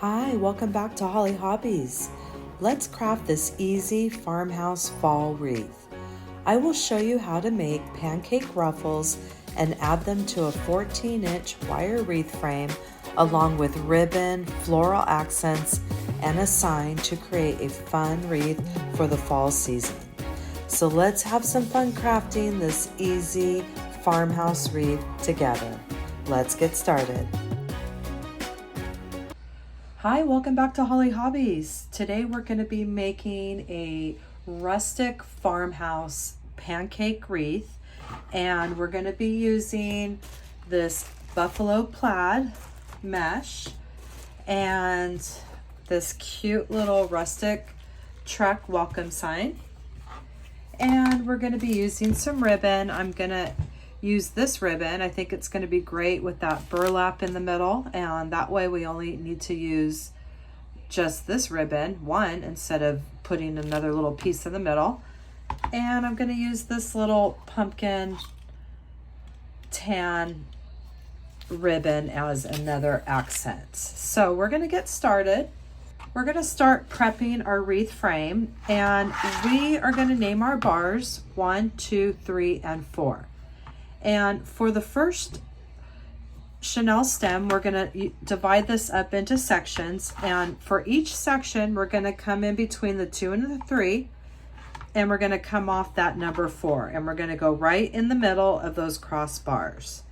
Hi, welcome back to Holly Hobbies. Let's craft this easy farmhouse fall wreath. I will show you how to make pancake ruffles and add them to a 14-inch wire wreath frame along with ribbon, floral accents, and a sign to create a fun wreath for the fall season. So let's have some fun crafting this easy farmhouse wreath together. Let's get started. Hi, welcome back to Holly Hobbies. Today we're going to be making a rustic farmhouse pancake wreath, and we're going to be using this buffalo plaid mesh and this cute little rustic truck welcome sign. And we're going to be using some ribbon. I'm going to use this ribbon. I think it's going to be great with that burlap in the middle, and that way we only need to use just this ribbon, one, instead of putting another little piece in the middle. And I'm going to use this little pumpkin tan ribbon as another accent. So we're going to get started. We're going to start prepping our wreath frame, and we are going to name our bars 1, 2, 3, and 4. And for the first chenille stem, we're going to divide this up into sections, and for each section we're going to come in between the 2 and the 3, and we're going to come off that number 4, and we're going to go right in the middle of those cross bars,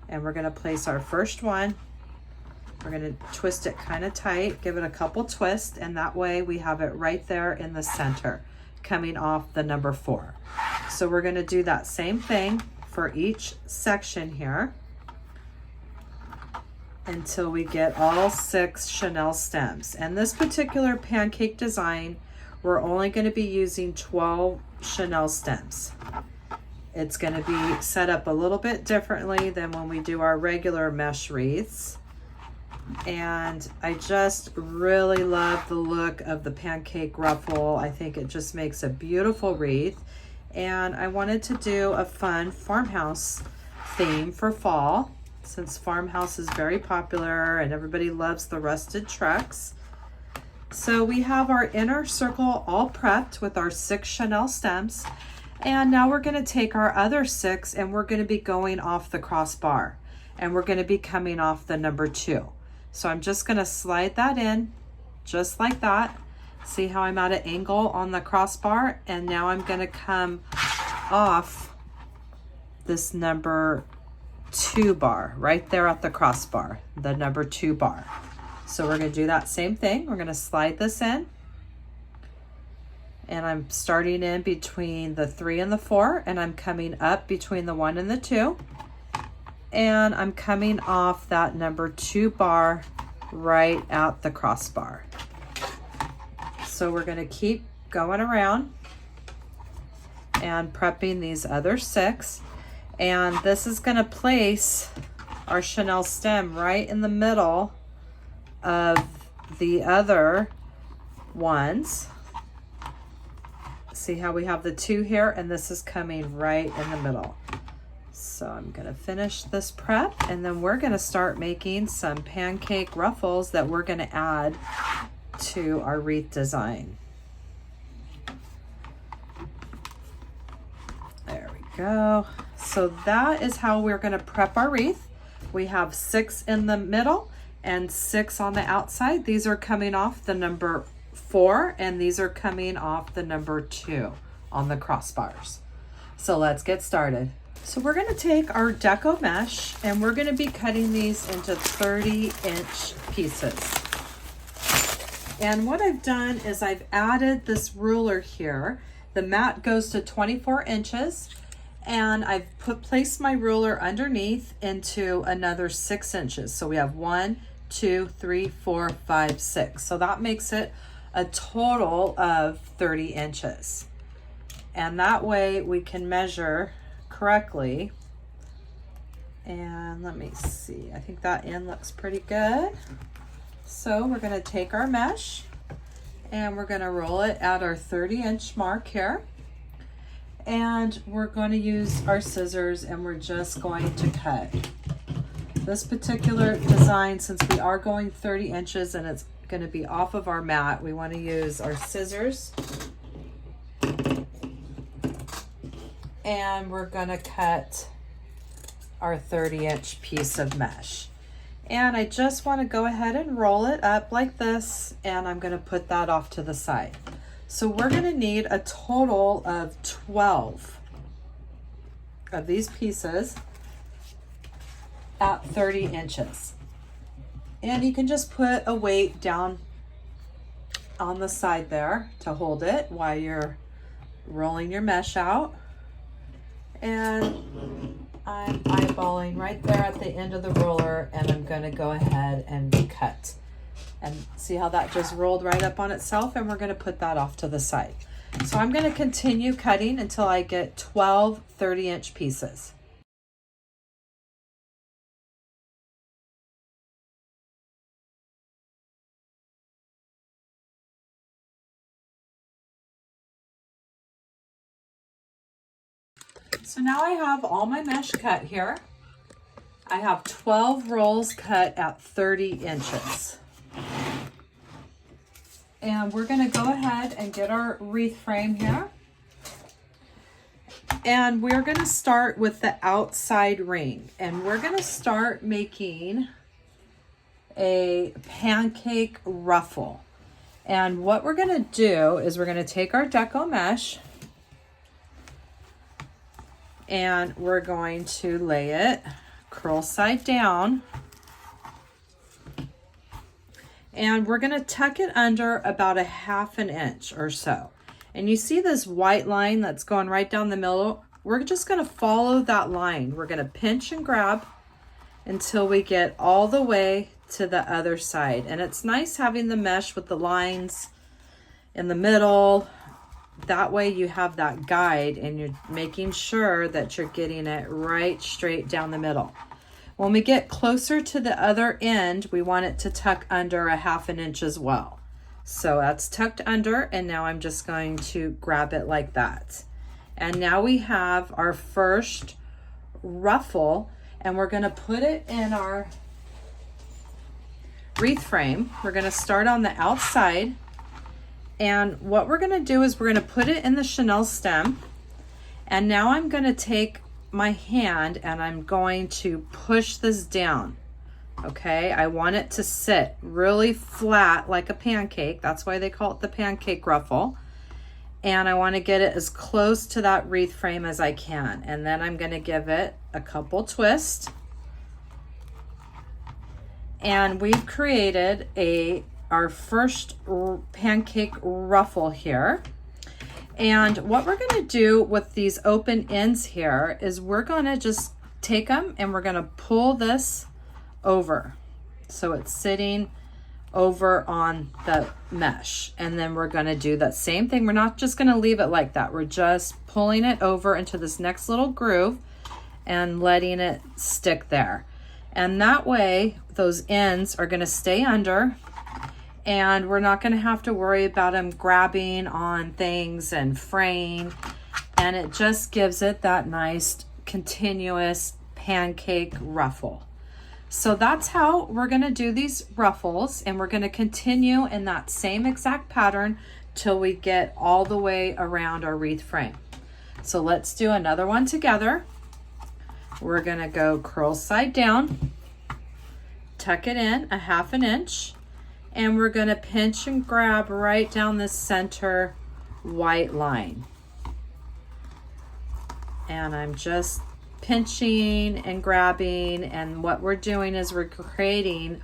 and we're going to place our first one. We're going to twist it kind of tight, give it a couple twists, and that way we have it right there in the center coming off the number 4. So we're going to do that same thing for each section here until we get all 6 chenille stems. And this particular pancake design, we're only going to be using 12 chenille stems. It's going to be set up a little bit differently than when we do our regular mesh wreaths. And I just really love the look of the pancake ruffle. I think it just makes a beautiful wreath. And I wanted to do a fun farmhouse theme for fall, since farmhouse is very popular and everybody loves the rusted trucks. So we have our inner circle all prepped with our 6 chenille stems. And now we're going to take our other 6 and we're going to be going off the crossbar. And we're going to be coming off the number 2. So I'm just going to slide that in just like that. See how I'm at an angle on the crossbar, and now I'm going to come off this number 2 bar right there at the crossbar, the number 2 bar. So we're going to do that same thing. We're going to slide this in, and I'm starting in between the 3 and the 4, and I'm coming up between the 1 and the 2, and I'm coming off that number 2 bar right at the crossbar. So we're going to keep going around and prepping these other 6. And this is going to place our chenille stem right in the middle of the other ones. See how we have the 2 here, and this is coming right in the middle. So I'm going to finish this prep, and then we're going to start making some pancake ruffles that we're going to add to our wreath design. There we go. So that is how we're going to prep our wreath. We have 6 in the middle and 6 on the outside. These are coming off the number 4, and these are coming off the number 2 on the crossbars. So let's get started. So we're going to take our Deco mesh, and we're going to be cutting these into 30-inch pieces. And what I've done is I've added this ruler here. The mat goes to 24 inches, and I've placed my ruler underneath into another 6 inches. So we have 1, 2, 3, 4, 5, 6. So that makes it a total of 30 inches. And that way we can measure correctly. And let me see, I think that end looks pretty good. So we're going to take our mesh and we're going to roll it at our 30-inch mark here. And we're going to use our scissors, and we're just going to cut. This particular design, since we are going 30 inches and it's going to be off of our mat, we want to use our scissors. And we're going to cut our 30-inch piece of mesh. And I just want to go ahead and roll it up like this, and I'm going to put that off to the side. So we're going to need a total of 12 of these pieces at 30 inches. And you can just put a weight down on the side there to hold it while you're rolling your mesh out. And I'm eyeballing right there at the end of the roller, and I'm going to go ahead and cut. And see how that just rolled right up on itself, and we're going to put that off to the side. So I'm going to continue cutting until I get 12 30-inch pieces. So now I have all my mesh cut here. I have 12 rolls cut at 30 inches. And we're going to go ahead and get our wreath frame here. And we're going to start with the outside ring. And we're going to start making a pancake ruffle. And what we're going to do is we're going to take our Deco mesh, and we're going to lay it curl side down, and we're going to tuck it under about a 1/2 inch or so. And you see this white line that's going right down the middle? We're just going to follow that line. We're going to pinch and grab until we get all the way to the other side. And it's nice having the mesh with the lines in the middle. That way you have that guide, and you're making sure that you're getting it right straight down the middle. When we get closer to the other end, we want it to tuck under a 1/2 inch as well. So that's tucked under, and now I'm just going to grab it like that. And now we have our first ruffle, and we're going to put it in our wreath frame. We're going to start on the outside. And what we're going to do is we're going to put it in the chenille stem. And now I'm going to take my hand and I'm going to push this down. Okay, I want it to sit really flat like a pancake. That's why they call it the pancake ruffle. And I want to get it as close to that wreath frame as I can. And then I'm going to give it a couple twists. And we've created our first pancake ruffle here. And what we're going to do with these open ends here is we're going to just take them and we're going to pull this over so it's sitting over on the mesh. And then we're going to do that same thing. We're not just going to leave it like that. We're just pulling it over into this next little groove and letting it stick there. And that way those ends are going to stay under, and we're not going to have to worry about them grabbing on things and fraying. And it just gives it that nice continuous pancake ruffle. So that's how we're going to do these ruffles, and we're going to continue in that same exact pattern till we get all the way around our wreath frame. So let's do another one together. We're going to go curl side down, tuck it in a 1/2 inch, and we're going to pinch and grab right down the center white line. And I'm just pinching and grabbing, and what we're doing is we're creating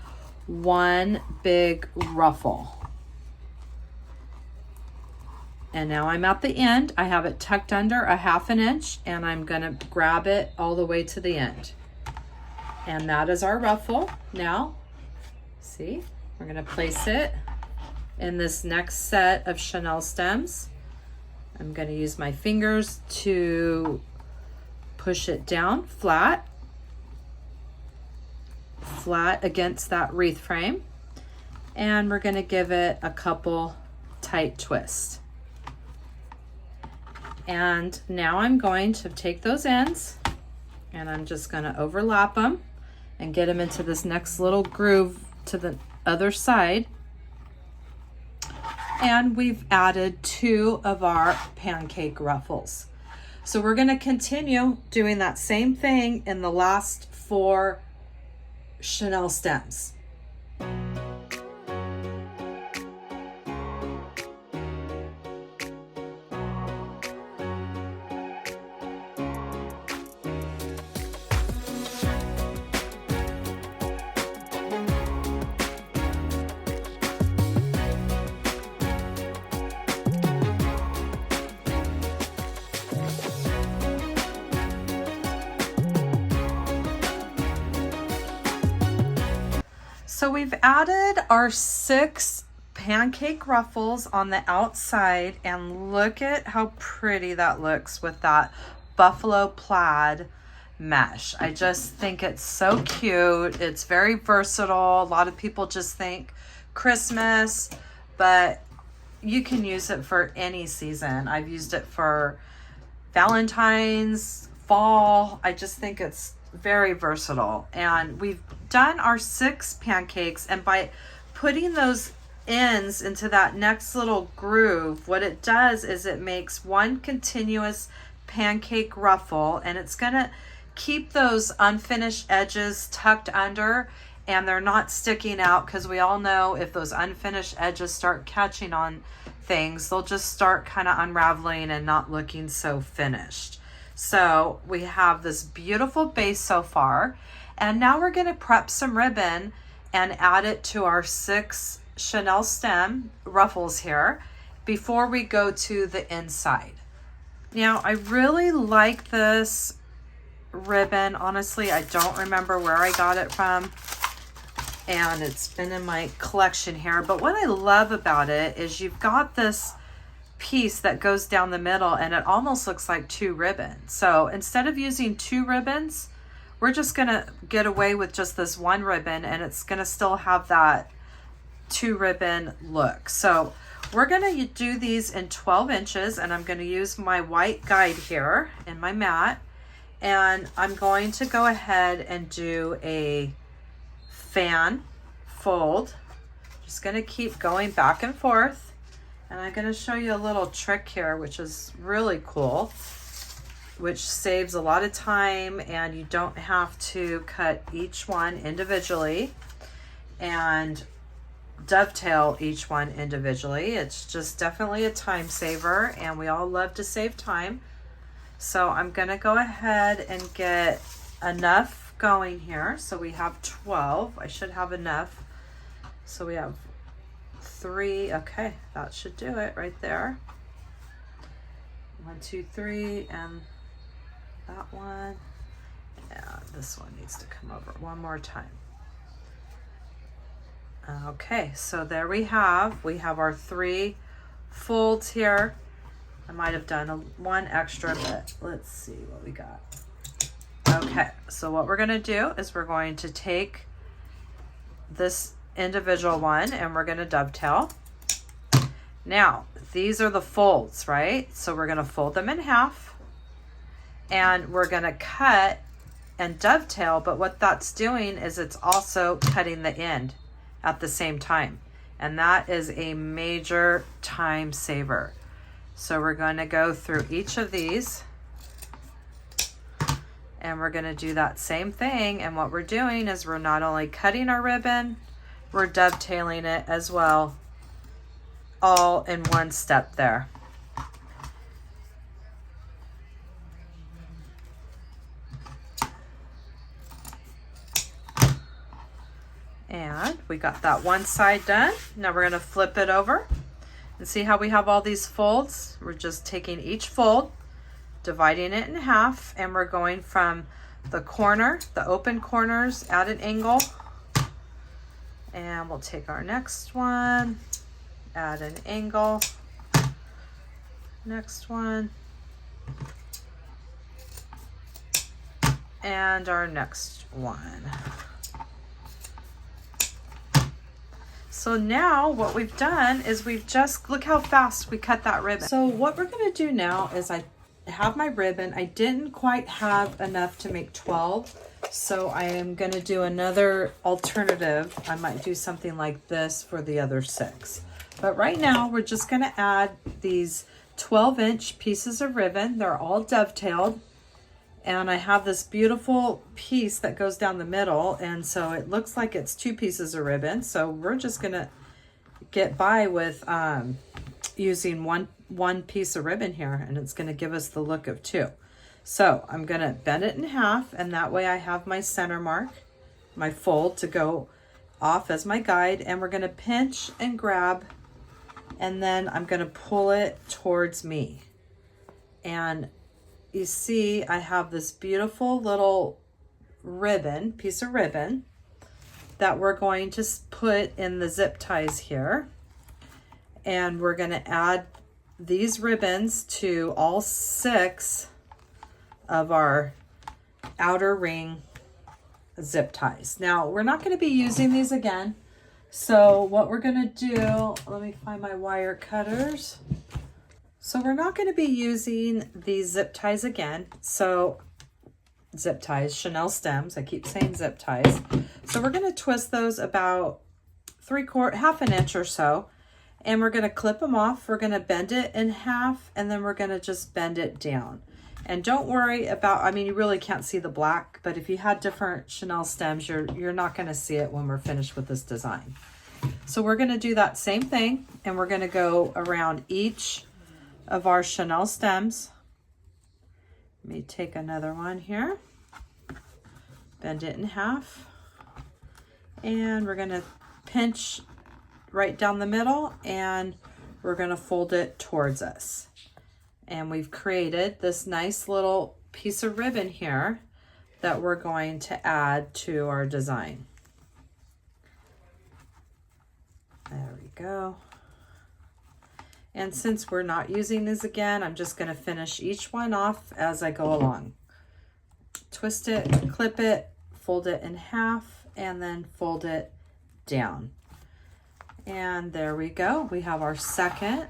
one big ruffle. And now I'm at the end. I have it tucked under a 1/2 inch, and I'm going to grab it all the way to the end. And that is our ruffle. Now, see? We're going to place it in this next set of chenille stems. I'm going to use my fingers to push it down flat against that wreath frame. And we're going to give it a couple tight twists. And now I'm going to take those ends and I'm just going to overlap them and get them into this next little groove to the other side. And we've added 2 of our pancake ruffles. So we're going to continue doing that same thing in the last 4 chenille stems. So we've added our 6 pancake ruffles on the outside, and look at how pretty that looks with that buffalo plaid mesh. I just think it's so cute. It's very versatile. A lot of people just think Christmas, but you can use it for any season. I've used it for Valentine's, fall. I just think it's very versatile. And we've done our 6 pancakes, and by putting those ends into that next little groove, what it does is it makes one continuous pancake ruffle, and it's gonna keep those unfinished edges tucked under and they're not sticking out, because we all know if those unfinished edges start catching on things, they'll just start kind of unraveling and not looking so finished. So we have this beautiful base so far, and now we're going to prep some ribbon and add it to our 6 chenille stem ruffles here before we go to the inside. Now I really like this ribbon. Honestly, I don't remember where I got it from, and it's been in my collection here, but what I love about it is you've got this piece that goes down the middle, and it almost looks like 2 ribbons. So instead of using 2 ribbons, we're just gonna get away with just this 1 ribbon, and it's gonna still have that 2 ribbon look. So we're gonna do these in 12 inches, and I'm gonna use my white guide here in my mat, and I'm going to go ahead and do a fan fold. Just gonna keep going back and forth. And I'm going to show you a little trick here, which is really cool, which saves a lot of time, and you don't have to cut each one individually and dovetail each one individually. It's just definitely a time saver, and we all love to save time. So I'm going to go ahead and get enough going here. So we have 12. I should have enough. So we have 3. Okay, that should do it right there. 1, 2, 3, and that one. Yeah, this one needs to come over one more time. Okay, so there we have our 3 folds here. I might have done one extra, but let's see what we got. Okay, so what we're gonna do is we're going to take this individual one and we're going to dovetail. Now these are the folds, right? So we're going to fold them in half, and we're going to cut and dovetail, but what that's doing is it's also cutting the end at the same time, and that is a major time saver. So we're going to go through each of these, and we're going to do that same thing, and what we're doing is we're not only cutting our ribbon, we're dovetailing it as well, all in one step there. And we got that one side done. Now we're going to flip it over and see how we have all these folds. We're just taking each fold, dividing it in half, and we're going from the corner, the open corners at an angle. And we'll take our next one, add an angle, next one, and our next one. So now what we've done is we've just, look how fast we cut that ribbon. So what we're gonna do now is I have my ribbon. I didn't quite have enough to make 12. So I am going to do another alternative. I might do something like this for the other 6. But right now we're just going to add these 12-inch pieces of ribbon. They're all dovetailed. And I have this beautiful piece that goes down the middle. And so it looks like it's 2 pieces of ribbon. So we're just going to get by with using one piece of ribbon here. And it's going to give us the look of 2. So I'm going to bend it in half. And that way I have my center mark, my fold to go off as my guide. And we're going to pinch and grab. And then I'm going to pull it towards me. And you see, I have this beautiful little ribbon, piece of ribbon, that we're going to put in the zip ties here. And we're going to add these ribbons to all 6 of our outer ring zip ties. Now, we're not going to be using these again. So what we're going to do, let me find my wire cutters. So we're not going to be using these zip ties again. So zip ties, Chenille stems, I keep saying zip ties. So we're going to twist those about half an inch or so. And we're going to clip them off. We're going to bend it in half, and then we're going to just bend it down. And don't worry about, I mean, you really can't see the black, but if you had different Chenille stems, you're not going to see it when we're finished with this design. So we're going to do that same thing, and we're going to go around each of our Chenille stems. Let me take another one here, bend it in half, and we're going to pinch right down the middle, and we're going to fold it towards us. And we've created this nice little piece of ribbon here that we're going to add to our design. There we go. And since we're not using these again, I'm just going to finish each one off as I go along. Twist it, clip it, fold it in half, and then fold it down. And there we go. We have our second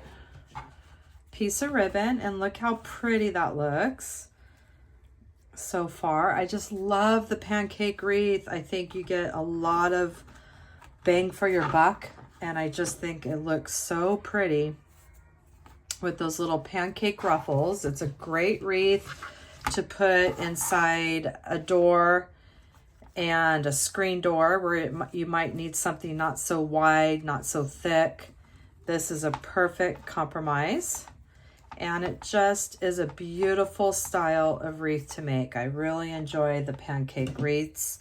piece of ribbon, and look how pretty that looks so far. I just love the pancake wreath. I think you get a lot of bang for your buck, and I just think it looks so pretty with those little pancake ruffles. It's a great wreath to put inside a door and a screen door where you might need something not so wide, not so thick. This is a perfect compromise, and it just is a beautiful style of wreath to make. I really enjoy the pancake wreaths.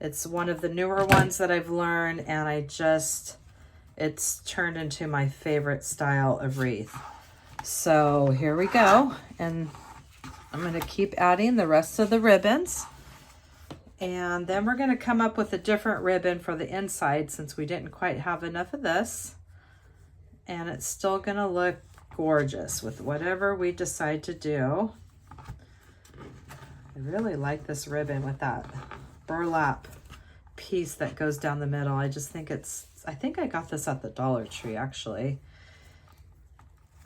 It's one of the newer ones that I've learned, and it's turned into my favorite style of wreath. So here we go, and I'm going to keep adding the rest of the ribbons, and then we're going to come up with a different ribbon for the inside since we didn't quite have enough of this, and it's still going to look gorgeous with whatever we decide to do. I really like this ribbon with that burlap piece that goes down the middle. I just think I think I got this at the Dollar Tree actually.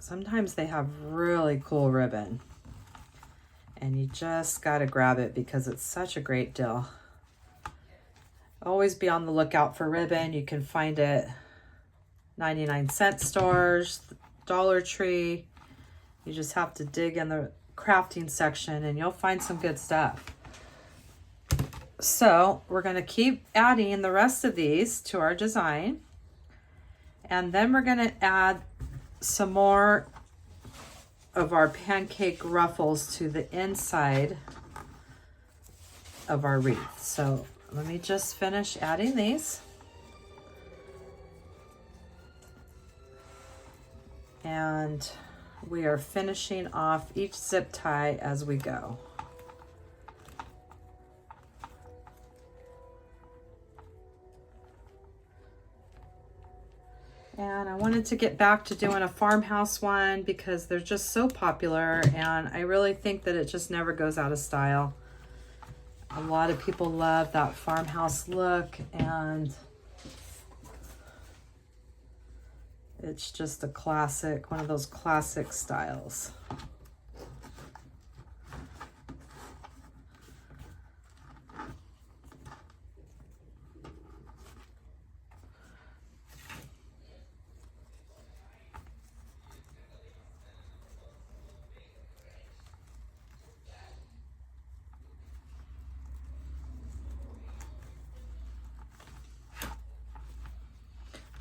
Sometimes they have really cool ribbon, and you just got to grab it because it's such a great deal. Always be on the lookout for ribbon. You can find it 99-cent stores, Dollar Tree. You just have to dig in the crafting section and you'll find some good stuff. So we're going to keep adding the rest of these to our design, and then we're going to add some more of our pancake ruffles to the inside of our wreath. So let me just finish adding these. And we are finishing off each zip tie as we go. And I wanted to get back to doing a farmhouse one because they're just so popular, and I really think that it just never goes out of style. A lot of people love that farmhouse look, and it's just a classic, one of those classic styles.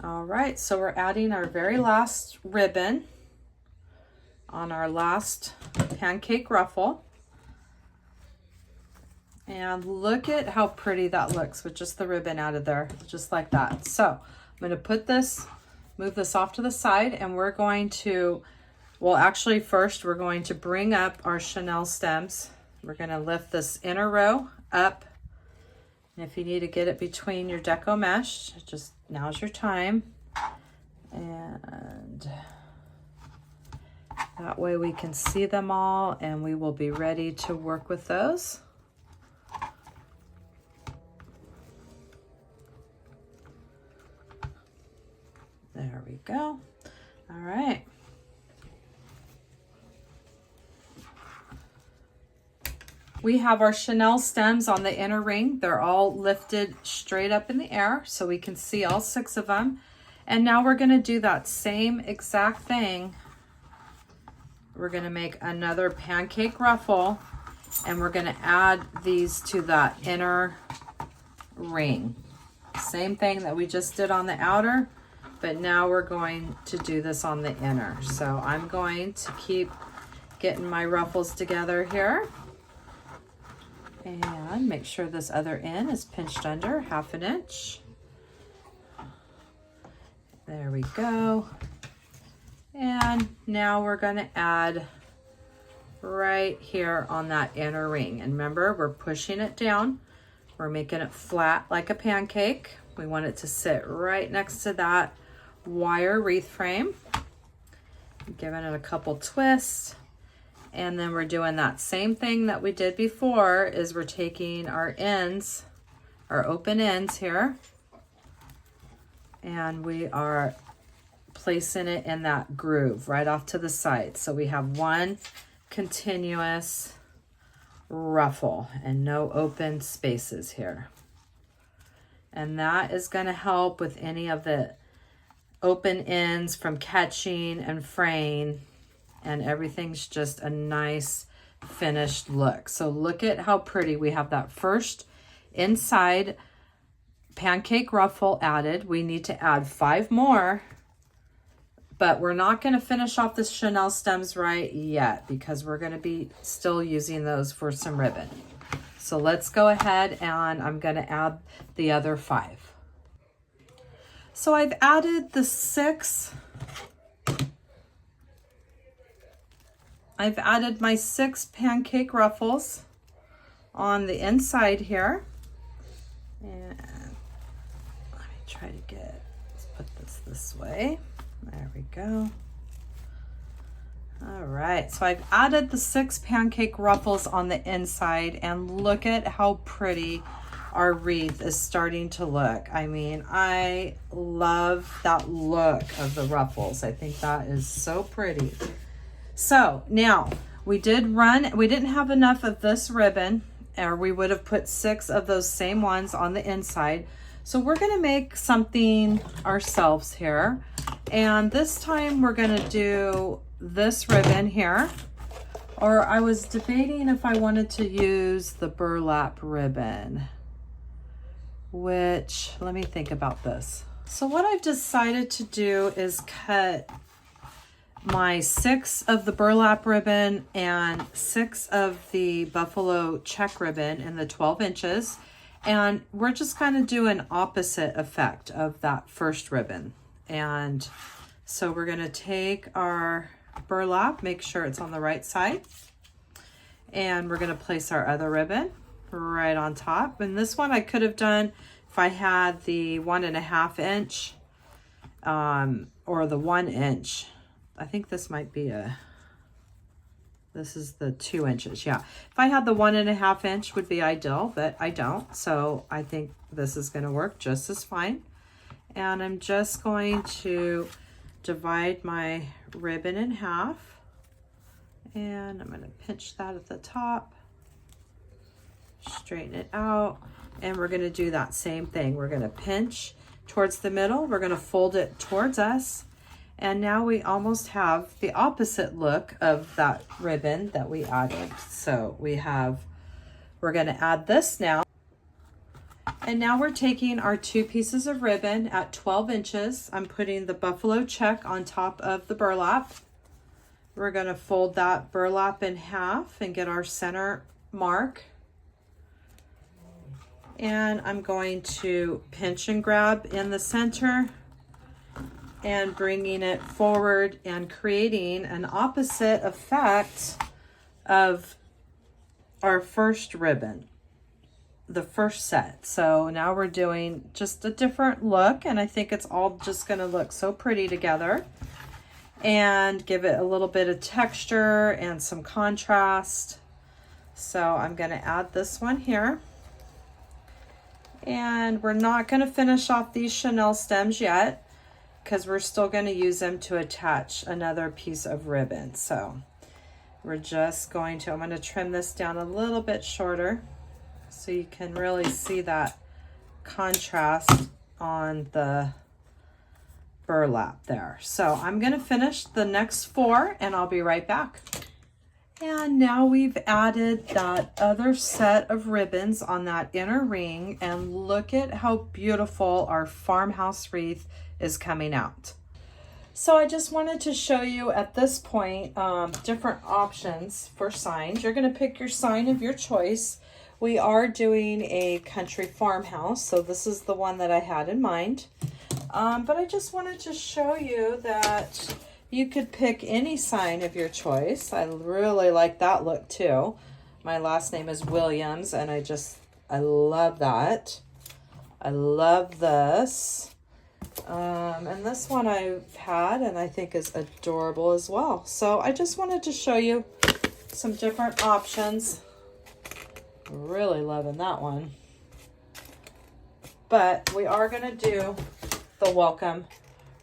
All right, so we're adding our very last ribbon on our last pancake ruffle. And look at how pretty that looks with just the ribbon out of there, just like that. So I'm going to put this, move this off to the side, and we're going to, well, actually first we're going to bring up our Chenille stems. We're going to lift this inner row up. And if you need to get it between your Deco mesh, just now's your time. And that way we can see them all and we will be ready to work with those. There we go. All right. We have our Chenille stems on the inner ring. They're all lifted straight up in the air so we can see all 6 of them. And now we're going to do that same exact thing. We're going to make another pancake ruffle and we're going to add these to that inner ring. Same thing that we just did on the outer, but now we're going to do this on the inner. So I'm going to keep getting my ruffles together here. And make sure this other end is pinched under 1/2 inch. There we go. And now we're going to add right here on that inner ring. And remember, we're pushing it down. We're making it flat like a pancake. We want it to sit right next to that wire wreath frame. Giving it a couple twists. And then we're doing that same thing that we did before, is we're taking our ends, our open ends here, and we are placing it in that groove right off to the side. So we have one continuous ruffle and no open spaces here. And that is going to help with any of the open ends from catching and fraying, and everything's just a nice finished look. So look at how pretty we have that first inside pancake ruffle added. We need to add 5 more, but we're not going to finish off the Chenille stems right yet because we're going to be still using those for some ribbon. So let's go ahead and I'm going to add the other 5. So I've added the 6. I've added my 6 pancake ruffles on the inside here. And let me try to let's put this way. There we go. All right, so I've added the 6 pancake ruffles on the inside, and look at how pretty our wreath is starting to look. I mean, I love that look of the ruffles. I think that is so pretty. So now we didn't have enough of this ribbon, or we would have put 6 of those same ones on the inside. So we're going to make something ourselves here. And this time we're going to do this ribbon here. Or I was debating if I wanted to use the burlap ribbon, which, let me think about this. So what I've decided to do is cut my 6 of the burlap ribbon and 6 of the buffalo check ribbon in the 12 inches. And we're just going to do an opposite effect of that first ribbon. And so we're going to take our burlap, make sure it's on the right side. And we're going to place our other ribbon right on top. And this one I could have done if I had the 1.5 inch or the 1 inch. I think this might be this is the 2 inches. Yeah. If I had the 1.5 inch would be ideal, but I don't. So I think this is going to work just as fine. And I'm just going to divide my ribbon in half. And I'm going to pinch that at the top, straighten it out. And we're going to do that same thing. We're going to pinch towards the middle. We're going to fold it towards us. And now we almost have the opposite look of that ribbon that we added. So we're going to add this now. And now we're taking our 2 pieces of ribbon at 12 inches. I'm putting the buffalo check on top of the burlap. We're going to fold that burlap in half and get our center mark. And I'm going to pinch and grab in the center and bringing it forward and creating an opposite effect of our first ribbon, the first set. So now we're doing just a different look, and I think it's all just going to look so pretty together and give it a little bit of texture and some contrast. So I'm going to add this one here. And we're not going to finish off these chenille stems yet because we're still going to use them to attach another piece of ribbon. So we're just going to, I'm going to trim this down a little bit shorter so you can really see that contrast on the burlap there. So I'm going to finish the next 4 and I'll be right back. And now we've added that other set of ribbons on that inner ring, and look at how beautiful our farmhouse wreath is coming out. So I just wanted to show you at this point different options for signs. You're going to pick your sign of your choice. We are doing a country farmhouse, so this is the one that I had in mind. But I just wanted to show you that you could pick any sign of your choice. I really like that look too. My last name is Williams, and I love that. I love this. And this one I've had and I think is adorable as well. So I just wanted to show you some different options. Really loving that one. But we are going to do the welcome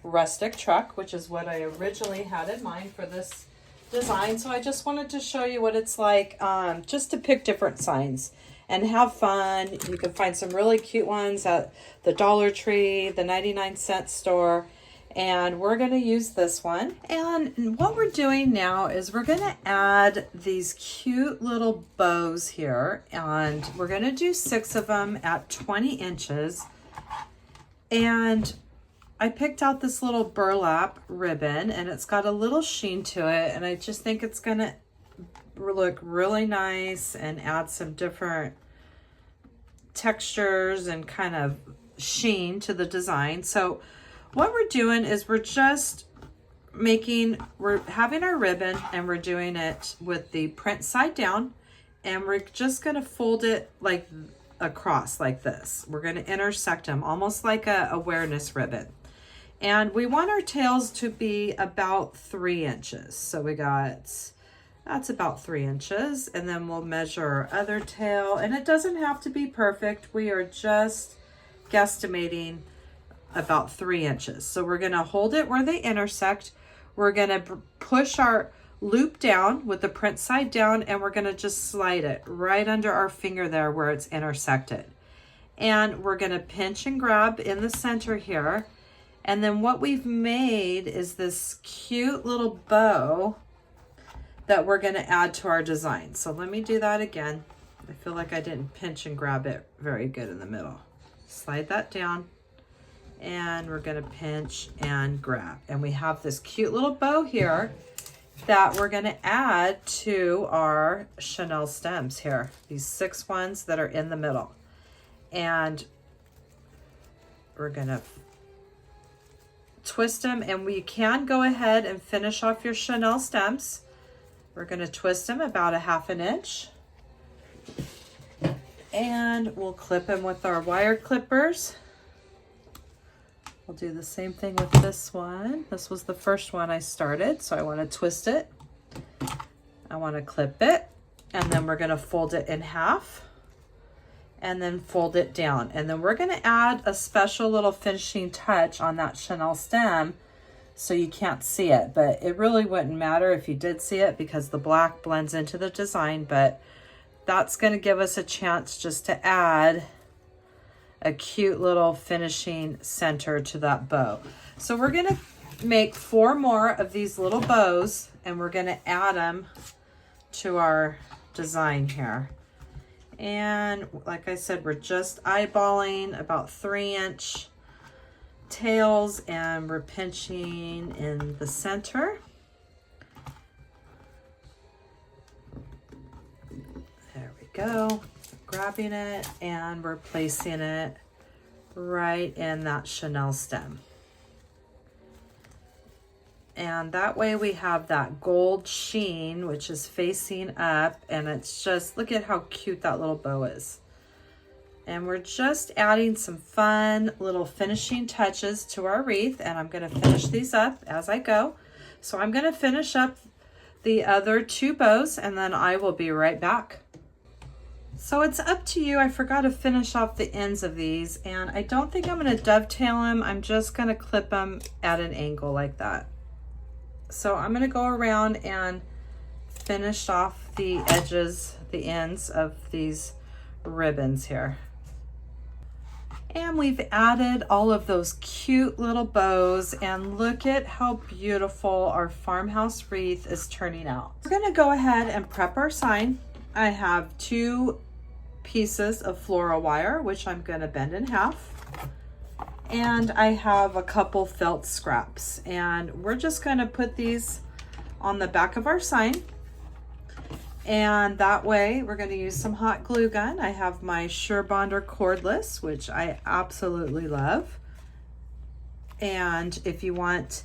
rustic truck, which is what I originally had in mind for this design. So I just wanted to show you what it's like just to pick different signs and have fun. You can find some really cute ones at the Dollar Tree, the 99-cent store, and we're going to use this one. And what we're doing now is we're going to add these cute little bows here, and we're going to do 6 of them at 20 inches. And I picked out this little burlap ribbon, and it's got a little sheen to it, and I just think it's going to look really nice and add some different textures and kind of sheen to the design. So what we're doing is we're having our ribbon, and we're doing it with the print side down, and we're just going to fold it like across like this. We're going to intersect them almost like a awareness ribbon. And we want our tails to be about 3 inches. So that's about 3 inches. And then we'll measure our other tail. And it doesn't have to be perfect. We are just guesstimating about 3 inches. So we're going to hold it where they intersect. We're going to push our loop down with the print side down, and we're going to just slide it right under our finger there where it's intersected. And we're going to pinch and grab in the center here. And then what we've made is this cute little bow that we're going to add to our design. So let me do that again. I feel like I didn't pinch and grab it very good in the middle. Slide that down, and we're going to pinch and grab. And we have this cute little bow here that we're going to add to our chenille stems here. These 6 ones that are in the middle. And we're going to twist them, and we can go ahead and finish off your chenille stems. We're going to twist them about 1/2 inch, and we'll clip them with our wire clippers. We'll do the same thing with this one. This was the first one I started, so I want to twist it. I want to clip it, and then we're going to fold it in half and then fold it down. And then we're going to add a special little finishing touch on that chenille stem so you can't see it, but it really wouldn't matter if you did see it because the black blends into the design, but that's going to give us a chance just to add a cute little finishing center to that bow. So we're going to make 4 more of these little bows, and we're going to add them to our design here. And like I said, we're just eyeballing about 3-inch tails, and we're pinching in the center. There we go. Grabbing it, and we're placing it right in that chenille stem. And that way we have that gold sheen, which is facing up, and it's just, look at how cute that little bow is. And we're just adding some fun little finishing touches to our wreath, and I'm gonna finish these up as I go. So I'm gonna finish up the other 2 bows, and then I will be right back. So it's up to you. I forgot to finish off the ends of these, and I don't think I'm gonna dovetail them. I'm just gonna clip them at an angle like that. So I'm gonna go around and finish off the edges, the ends of these ribbons here. And we've added all of those cute little bows, and look at how beautiful our farmhouse wreath is turning out. We're gonna go ahead and prep our sign. I have 2 pieces of floral wire, which I'm gonna bend in half. And I have a couple felt scraps, and we're just gonna put these on the back of our sign. And that way we're gonna use some hot glue gun. I have my Sure Bonder cordless, which I absolutely love. And if you want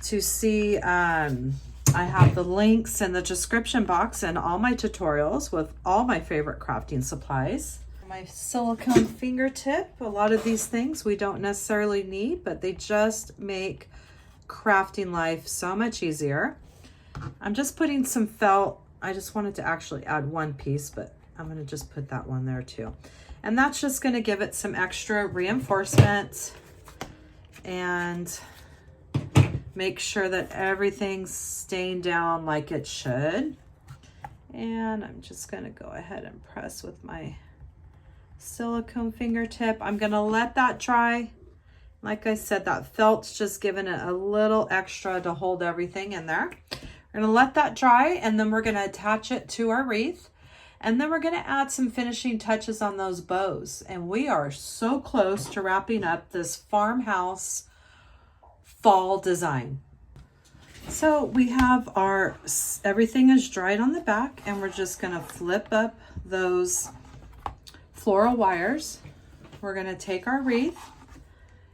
to see, I have the links in the description box and all my tutorials with all my favorite crafting supplies. My silicone fingertip. A lot of these things we don't necessarily need, but they just make crafting life so much easier. I'm just putting some felt. I just wanted to actually add 1 piece, but I'm gonna just put that one there too. And that's just gonna give it some extra reinforcement and make sure that everything's staying down like it should. And I'm just gonna go ahead and press with my silicone fingertip. I'm gonna let that dry. Like I said, that felt's just giving it a little extra to hold everything in there. We're gonna let that dry, and then we're gonna attach it to our wreath, and then we're gonna add some finishing touches on those bows. And we are so close to wrapping up this farmhouse fall design. So we have our, everything is dried on the back, and we're just gonna flip up those floral wires. We're gonna take our wreath,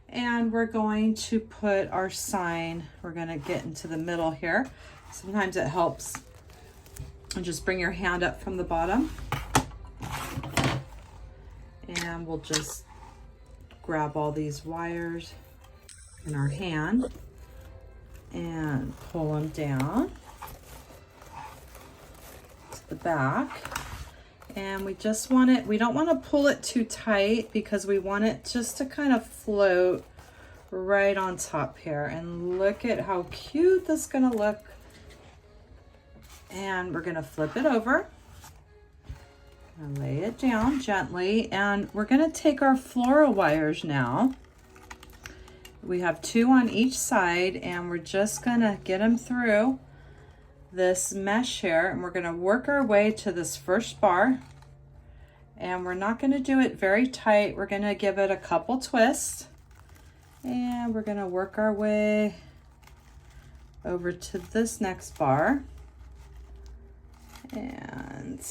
and we're going to put our sign, we're gonna get into the middle here. Sometimes it helps, and just bring your hand up from the bottom, and we'll just grab all these wires in our hand and pull them down to the back. And we just want it, we don't want to pull it too tight because we want it just to kind of float right on top here. And look at how cute this is gonna look. And we're gonna flip it over and lay it down gently. And we're gonna take our floral wires now. We have 2 on each side, and we're just gonna get them through this mesh here, and we're gonna work our way to this first bar. And we're not gonna do it very tight. We're gonna give it a couple twists, and we're gonna work our way over to this next bar and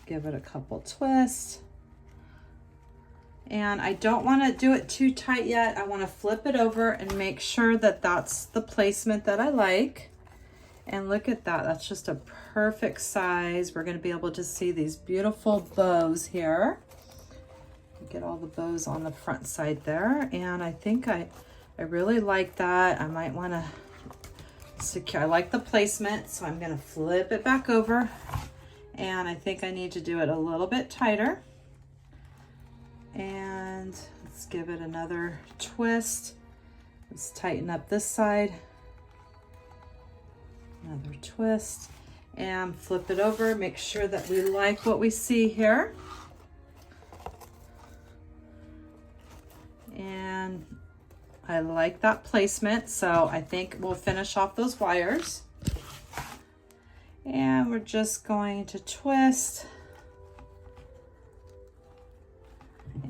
give it a couple twists. And I don't want to do it too tight yet. I want to flip it over and make sure that that's the placement that I like. And look at that, that's just a perfect size. We're going to be able to see these beautiful bows here. Get all the bows on the front side there. And I think I really like that. I might want to secure, I like the placement, so I'm going to flip it back over. And I think I need to do it a little bit tighter. And let's give it another twist. Let's tighten up this side. Another twist, and flip it over. Make sure that we like what we see here. And I like that placement, so I think we'll finish off those wires. And we're just going to twist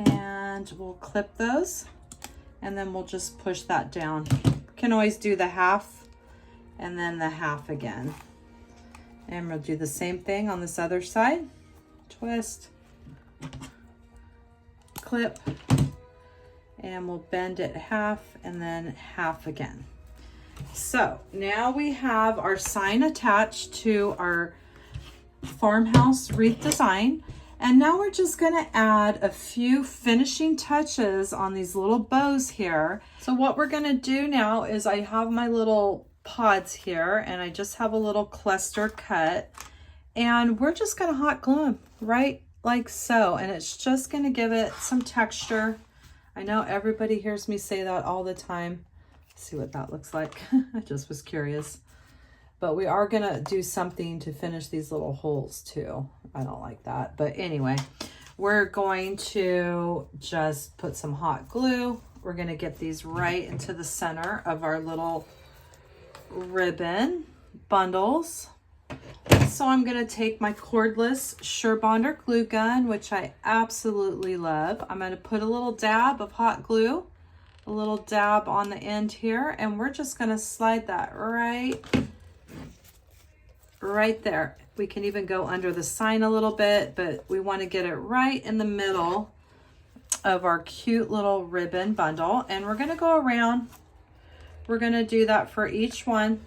And we'll clip those, and then we'll just push that down. Can always do the half and then the half again. And we'll do the same thing on this other side. Twist, clip, and we'll bend it half and then half again. So now we have our sign attached to our farmhouse wreath design. And now we're just gonna add a few finishing touches on these little bows here. So what we're gonna do now is I have my little pods here and I just have a little cluster cut, and we're just gonna hot glue them right like so. And it's just gonna give it some texture. I know everybody hears me say that all the time. Let's see what that looks like. I just was curious. But we are gonna do something to finish these little holes too. I don't like that, but anyway, we're going to just put some hot glue. We're gonna get these right into the center of our little ribbon bundles. So I'm gonna take my cordless Surebonder glue gun, which I absolutely love. I'm gonna put a little dab of hot glue, a little dab on the end here, and we're just gonna slide that right there. We can even go under the sign a little bit, but we want to get it right in the middle of our cute little ribbon bundle. And we're going to go around. We're going to do that for each one.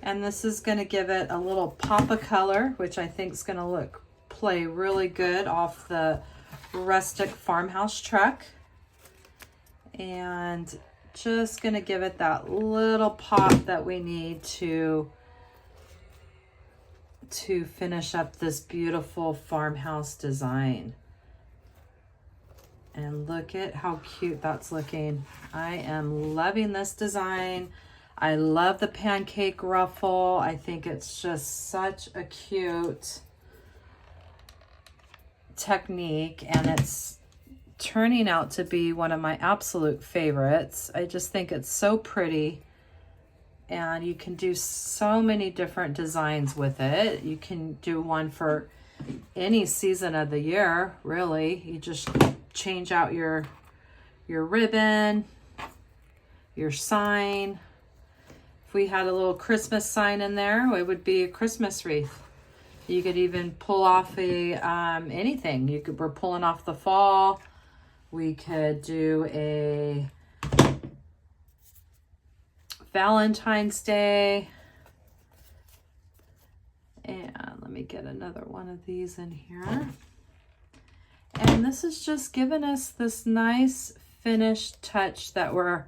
And this is going to give it a little pop of color, which I think is going to play really good off the rustic farmhouse truck. And just going to give it that little pop that we need to finish up this beautiful farmhouse design. And look at how cute that's looking. I am loving this design. I love the pancake ruffle. I think it's just such a cute technique, and it's turning out to be one of my absolute favorites. I just think it's so pretty. And you can do so many different designs with it. You can do one for any season of the year, really. You just change out your ribbon, your sign. If we had a little Christmas sign in there, it would be a Christmas wreath. You could even pull off anything. We're pulling off the fall. We could do a Valentine's Day. And let me get another one of these in here. And this is just giving us this nice finished touch that we're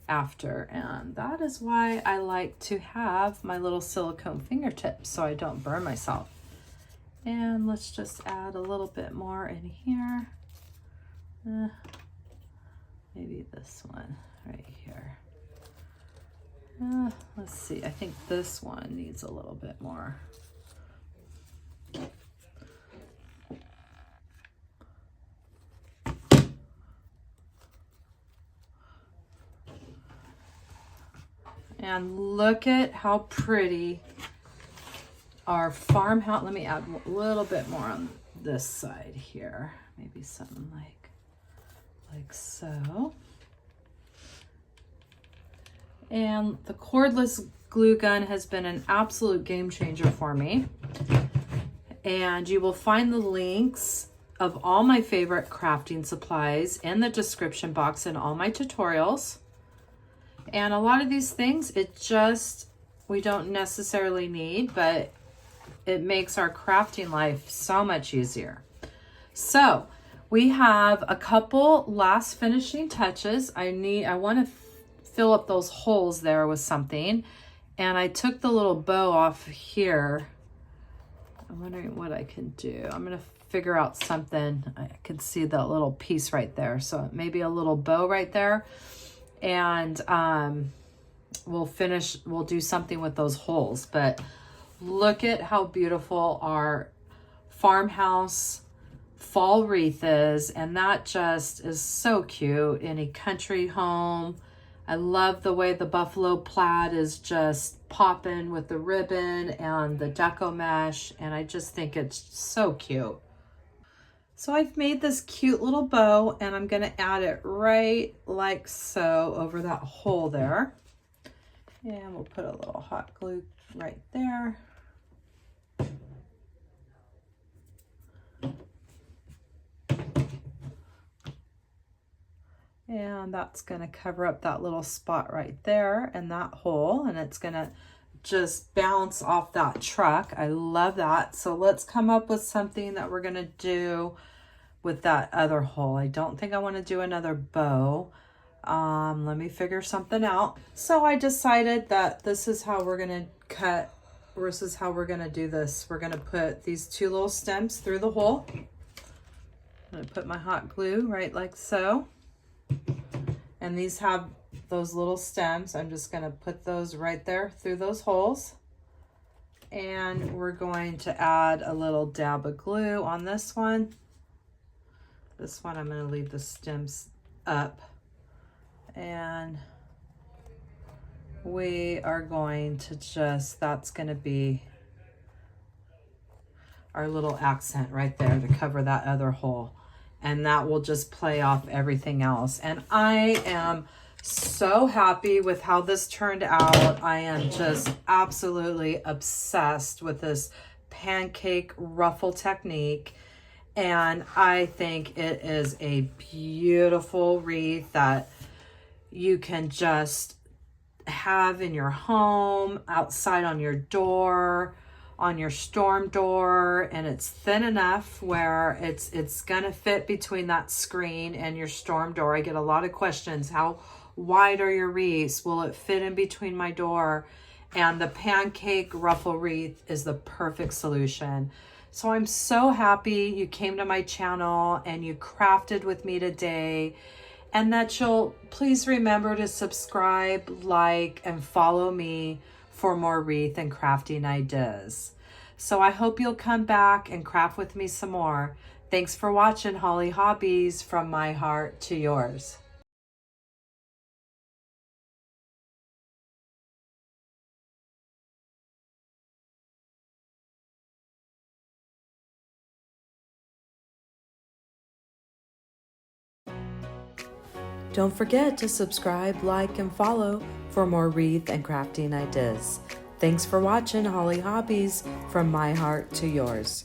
after. And that is why I like to have my little silicone fingertips so I don't burn myself. And let's just add a little bit more in here. Maybe this one right here. Let's see, I think this one needs a little bit more. And look at how pretty our farmhouse. Let me add a little bit more on this side here. Maybe something like so. And the cordless glue gun has been an absolute game changer for me. And you will find the links of all my favorite crafting supplies in the description box in all my tutorials. And a lot of these things, we don't necessarily need, but it makes our crafting life so much easier. So we have a couple last finishing touches. I want to fill up those holes there with something, and I took the little bow off here. I'm wondering what I can do. I'm gonna figure out something. I can see that little piece right there, so maybe a little bow right there, and we'll do something with those holes. But look at how beautiful our farmhouse fall wreath is, and that just is so cute. Any country home. I love the way the buffalo plaid is just popping with the ribbon and the Deco mesh, and I just think it's so cute. So I've made this cute little bow, and I'm gonna add it right like so over that hole there. And we'll put a little hot glue right there. And that's gonna cover up that little spot right there and that hole, and it's gonna just bounce off that truck. I love that. So let's come up with something that we're gonna do with that other hole. I don't think I want to do another bow. Let me figure something out. So I decided that this is how we're gonna cut, or this is how we're gonna do this. We're gonna put these two little stems through the hole. I'm gonna put my hot glue right like so. And these have those little stems. I'm just gonna put those right there through those holes. And we're going to add a little dab of glue on this one. This one I'm going to leave the stems up, and we are going to just, that's going to be our little accent right there to cover that other hole, and that will just play off everything else. And I am so happy with how this turned out. I am just absolutely obsessed with this pancake ruffle technique. And I think it is a beautiful wreath that you can just have in your home, outside on your door, on your storm door, and it's thin enough where it's gonna fit between that screen and your storm door. I get a lot of questions. How wide are your wreaths? Will it fit in between my door? And the Pancake Ruffle wreath is the perfect solution. So I'm so happy you came to my channel and you crafted with me today, and that you'll please remember to subscribe, like, and follow me for more wreath and crafting ideas. So I hope you'll come back and craft with me some more. Thanks for watching Holly Hobbies, from my heart to yours. Don't forget to subscribe, like, and follow for more wreath and crafting ideas. Thanks for watching Holly Hobbies, from my heart to yours.